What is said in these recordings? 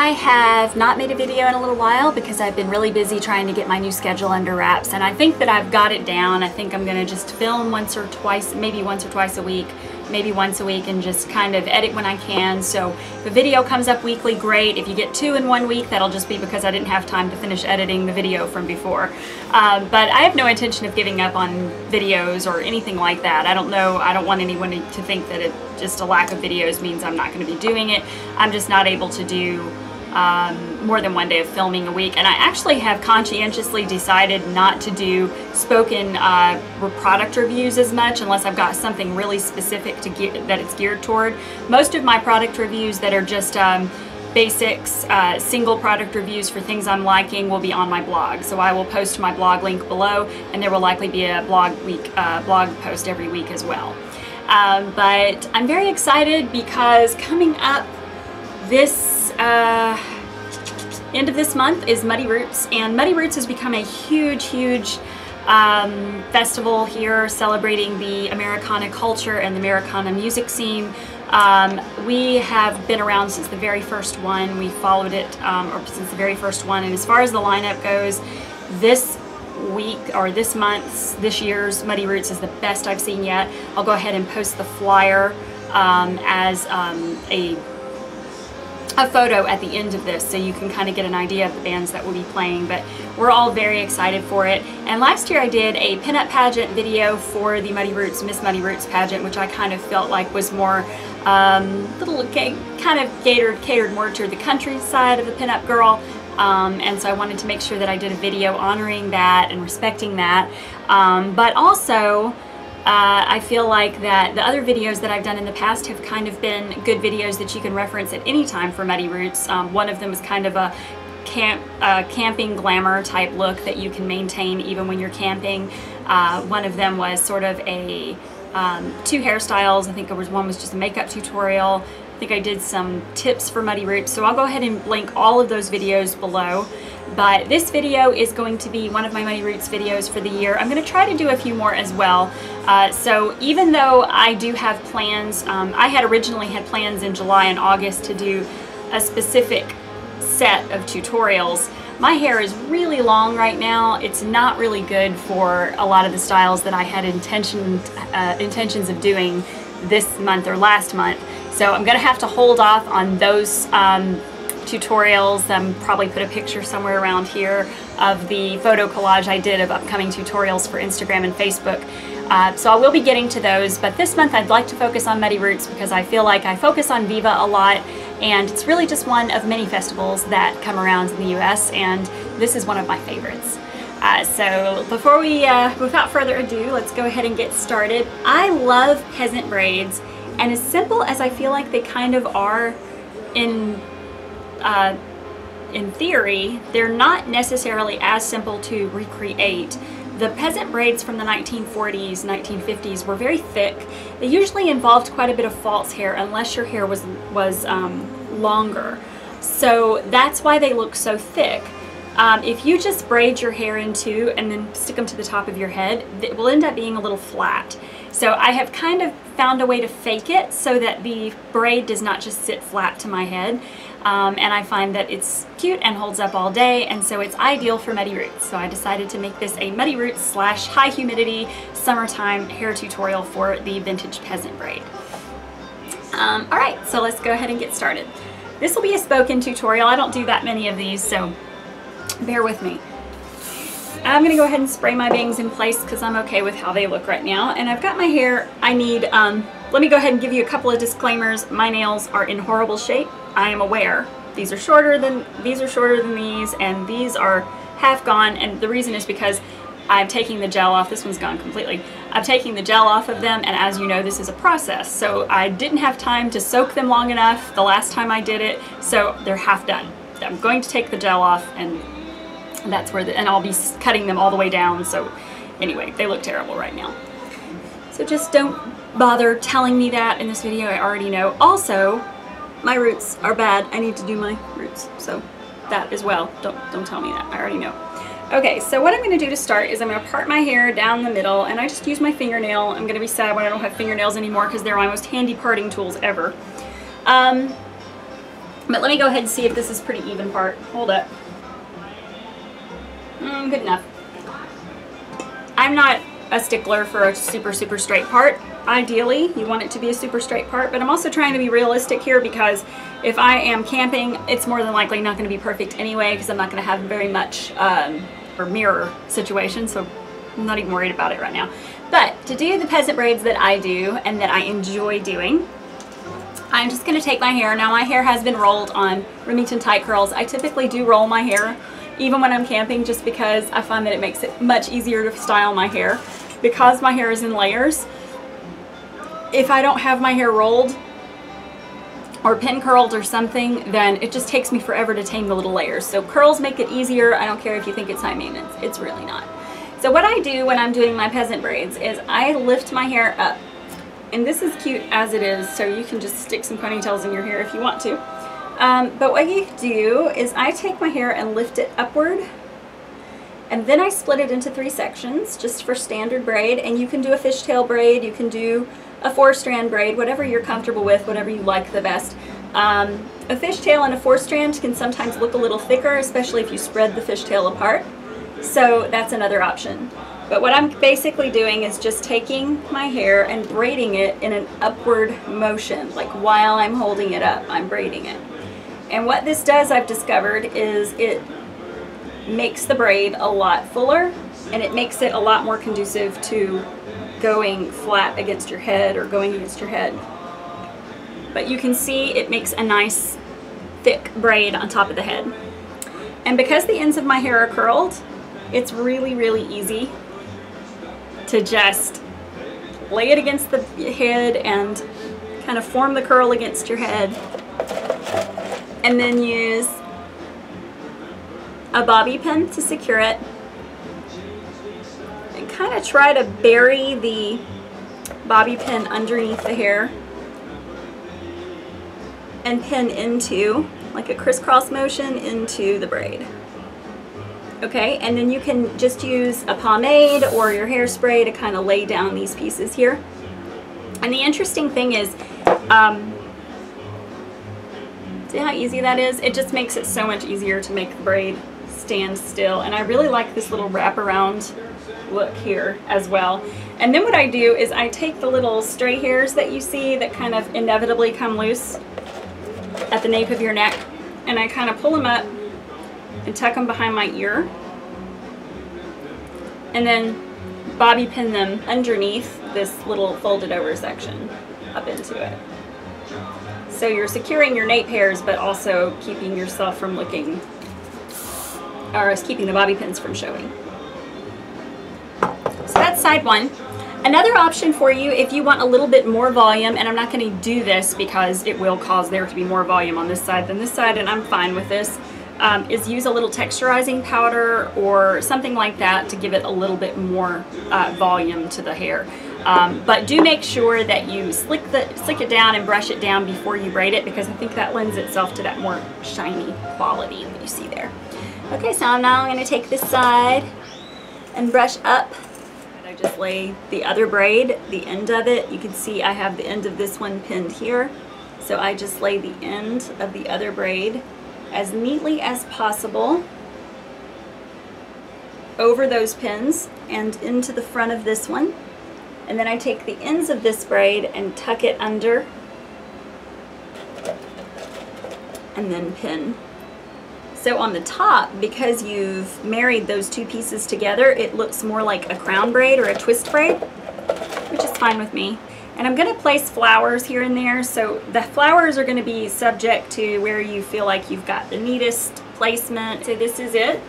I have not made a video in a little while because I've been really busy trying to get my new schedule under wraps, and I think that I've got it down. I think I'm gonna just film once or twice, maybe once or twice a week, maybe once a week, and just kind of edit when I can. So if a video comes up weekly, great. If you get 2 in 1 week, that'll just be because I didn't have time to finish editing the video from before. But I have no intention of giving up on videos or anything like that. I don't know, I don't want anyone to think that just a lack of videos means I'm not going to be doing it. I'm just not able to do more than 1 day of filming a week, and I actually have conscientiously decided not to do spoken product reviews as much unless I've got something really specific that it's geared toward. Most of my product reviews that are just basics, single product reviews for things I'm liking will be on my blog. So I will post my blog link below, and there will likely be a blog post every week as well. But I'm very excited because coming up this end of this month is Muddy Roots, and Muddy Roots has become a huge festival here celebrating the Americana culture and the Americana music scene. We have been around since the very first one. We followed it since the very first one, and as far as the lineup goes, this week or this year's Muddy Roots is the best I've seen yet. I'll go ahead and post the flyer as a photo at the end of this, so you can kind of get an idea of the bands that will be playing, but we're all very excited for it. And last year I did a pinup pageant video for the Muddy Roots, Miss Muddy Roots pageant, which I kind of felt like was more kind of catered more to the country side of the pinup girl. And so I wanted to make sure that I did a video honoring that and respecting that, but also I feel like that the other videos that I've done in the past have kind of been good videos that you can reference at any time for Muddy Roots. One of them is kind of a camping glamour type look that you can maintain even when you're camping. One of them was sort of a 2 hairstyles. I think one was just a makeup tutorial. I think I did some tips for Muddy Roots. So I'll go ahead and link all of those videos below. But this video is going to be one of my Muddy Roots videos for the year. I'm going to try to do a few more as well. So even though I do have plans, I had originally had plans in July and August to do a specific set of tutorials. My hair is really long right now. It's not really good for a lot of the styles that I had intentions of doing this month or last month. So I'm going to have to hold off on those tutorials. Probably put a picture somewhere around here of the photo collage I did of upcoming tutorials for Instagram and Facebook. So I will be getting to those, but this month I'd like to focus on Muddy Roots because I feel like I focus on Viva a lot, and it's really just one of many festivals that come around in the US, and this is one of my favorites. So before we, without further ado, let's go ahead and get started. I love peasant braids, and as simple as I feel like they kind of are in theory, they're not necessarily as simple to recreate. The peasant braids from the 1940s, 1950s were very thick. They usually involved quite a bit of false hair unless your hair was longer. So that's why they look so thick. If you just braid your hair in 2 and then stick them to the top of your head, it will end up being a little flat. So I have kind of found a way to fake it so that the braid does not just sit flat to my head. And I find that it's cute and holds up all day, and so it's ideal for Muddy Roots. So I decided to make this a Muddy Roots / high humidity summertime hair tutorial for the vintage peasant braid. Alright, so let's go ahead and get started. This will be a spoken tutorial. I don't do that many of these, so bear with me. I'm going to go ahead and spray my bangs in place because I'm okay with how they look right now. And I've got my hair, I need, let me go ahead and give you a couple of disclaimers. My nails are in horrible shape. I am aware. These are shorter than these, and these are half gone, and the reason is because I'm taking the gel off. This one's gone completely. I'm taking the gel off of them, and as you know, this is a process. So I didn't have time to soak them long enough the last time I did it, so they're half done. I'm going to take the gel off, and that's where and I'll be cutting them all the way down. So anyway, they look terrible right now. So just don't bother telling me that in this video. I already know. Also, my roots are bad. I need to do my roots. So that as well. Don't tell me that. I already know. Okay, so what I'm going to do to start is I'm going to part my hair down the middle, and I just use my fingernail. I'm going to be sad when I don't have fingernails anymore because they're my most handy parting tools ever. But let me go ahead and see if this is pretty even part. Hold up. Good enough. I'm not a stickler for a super straight part. Ideally, you want it to be a super straight part, but I'm also trying to be realistic here because if I am camping, it's more than likely not going to be perfect anyway because I'm not going to have very much or mirror situation, so I'm not even worried about it right now. But to do the peasant braids that I do and that I enjoy doing, I'm just going to take my hair. Now my hair has been rolled on Remington tight curls. I typically do roll my hair even when I'm camping just because I find that it makes it much easier to style my hair. Because my hair is in layers, if I don't have my hair rolled or pin curled or something, then it just takes me forever to tame the little layers. So curls make it easier. I don't care if you think it's high maintenance. It's really not. So what I do when I'm doing my peasant braids is I lift my hair up. And this is cute as it is, so you can just stick some ponytails in your hair if you want to. But what you do is I take my hair and lift it upward, and then I split it into 3 sections just for standard braid. And you can do a fishtail braid, you can do a 4-strand braid, whatever you're comfortable with, whatever you like the best. A fishtail and a 4-strand can sometimes look a little thicker, especially if you spread the fishtail apart. So that's another option. But what I'm basically doing is just taking my hair and braiding it in an upward motion, like while I'm holding it up, I'm braiding it. And what this does, I've discovered, is it makes the braid a lot fuller, and it makes it a lot more conducive to going flat against your head or going against your head. But you can see it makes a nice thick braid on top of the head. And because the ends of my hair are curled, it's really easy to just lay it against the head and kind of form the curl against your head, and then use a bobby pin to secure it, and kind of try to bury the bobby pin underneath the hair and pin into, like a crisscross motion, into the braid. Okay, and then you can just use a pomade or your hairspray to kind of lay down these pieces here. And the interesting thing is, see how easy that is? It just makes it so much easier to make the braid stand still. And I really like this little wraparound look here as well. And then what I do is I take the little stray hairs that you see that kind of inevitably come loose at the nape of your neck, and I kind of pull them up and tuck them behind my ear, and then bobby pin them underneath this little folded over section up into it. So you're securing your nape hairs, but also keeping yourself from looking, or keeping the bobby pins from showing. So that's side one. Another option for you, if you want a little bit more volume, and I'm not going to do this because it will cause there to be more volume on this side than this side, and I'm fine with this, is use a little texturizing powder or something like that to give it a little bit more volume to the hair. But do make sure that you slick it down and brush it down before you braid it, because I think that lends itself to that more shiny quality that you see there. Okay, so now I'm going to take this side and brush up. I just lay the other braid, the end of it. You can see I have the end of this one pinned here. So I just lay the end of the other braid as neatly as possible over those pins and into the front of this one. And then I take the ends of this braid and tuck it under and then pin. So on the top, because you've married those two pieces together, it looks more like a crown braid or a twist braid, which is fine with me. And I'm going to place flowers here and there, so the flowers are going to be subject to where you feel like you've got the neatest placement. So this is it.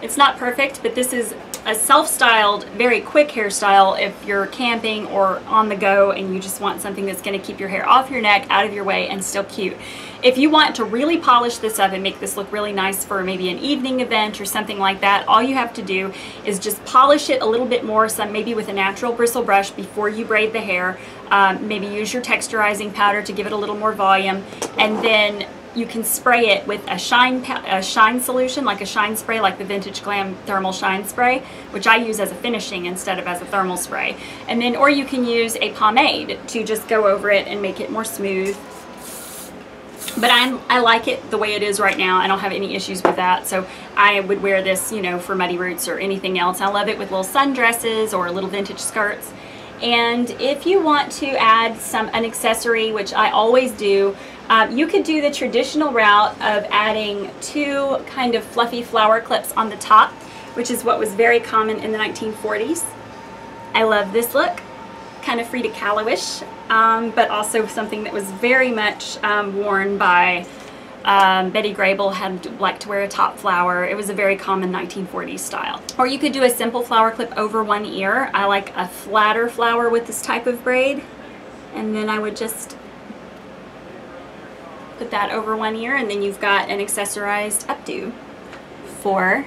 It's not perfect, but this is a self-styled, very quick hairstyle if you're camping or on the go and you just want something that's going to keep your hair off your neck, out of your way, and still cute. If you want to really polish this up and make this look really nice for maybe an evening event or something like that, all you have to do is just polish it a little bit more, maybe with a natural bristle brush before you braid the hair. Maybe use your texturizing powder to give it a little more volume, and then you can spray it with a shine solution, like a shine spray, like the Vintage Glam Thermal Shine Spray, which I use as a finishing instead of as a thermal spray. And then, or you can use a pomade to just go over it and make it more smooth. But I like it the way it is right now. I don't have any issues with that. So I would wear this, you know, for Muddy Roots or anything else. I love it with little sundresses or little vintage skirts. And if you want to add an accessory, which I always do, you could do the traditional route of adding 2 kind of fluffy flower clips on the top, which is what was very common in the 1940s. I love this look, kind of Frida Kahlo-ish, but also something that was very much worn by Betty Grable. Had liked to wear a top flower. It was a very common 1940s style. Or you could do a simple flower clip over one ear. I like a flatter flower with this type of braid, and then I would just put that over one ear, and then you've got an accessorized updo for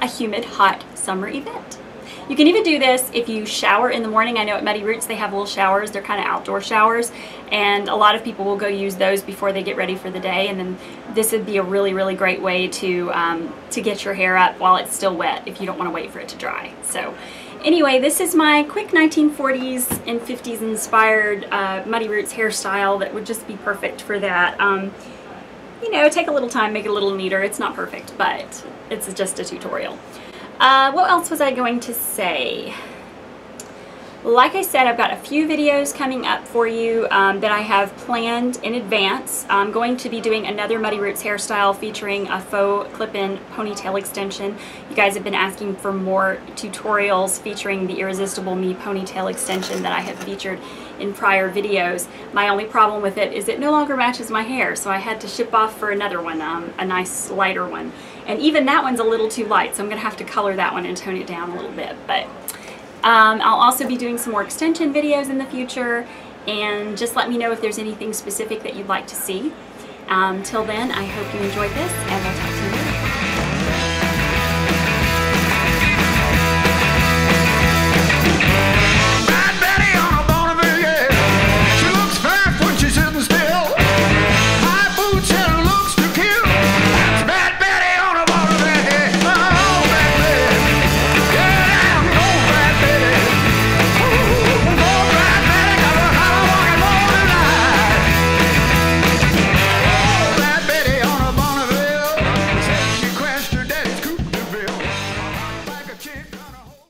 a humid, hot summer event. You can even do this if you shower in the morning. I know at Muddy Roots they have little showers. They're kind of outdoor showers, and a lot of people will go use those before they get ready for the day. And then this would be a really, really great way to get your hair up while it's still wet if you don't want to wait for it to dry. So anyway, this is my quick 1940s and 50s inspired Muddy Roots hairstyle that would just be perfect for that. You know, take a little time, make it a little neater. It's not perfect, but it's just a tutorial. What else was I going to say? Like I said, I've got a few videos coming up for you that I have planned in advance. I'm going to be doing another Muddy Roots hairstyle featuring a faux clip-in ponytail extension. You guys have been asking for more tutorials featuring the Irresistible Me ponytail extension that I have featured in prior videos. My only problem with it is it no longer matches my hair, so I had to ship off for another one, a nice lighter one. And even that one's a little too light, so I'm going to have to color that one and tone it down a little bit. But I'll also be doing some more extension videos in the future, and just let me know if there's anything specific that you'd like to see. Till then, I hope you enjoyed this, and I'll talk to you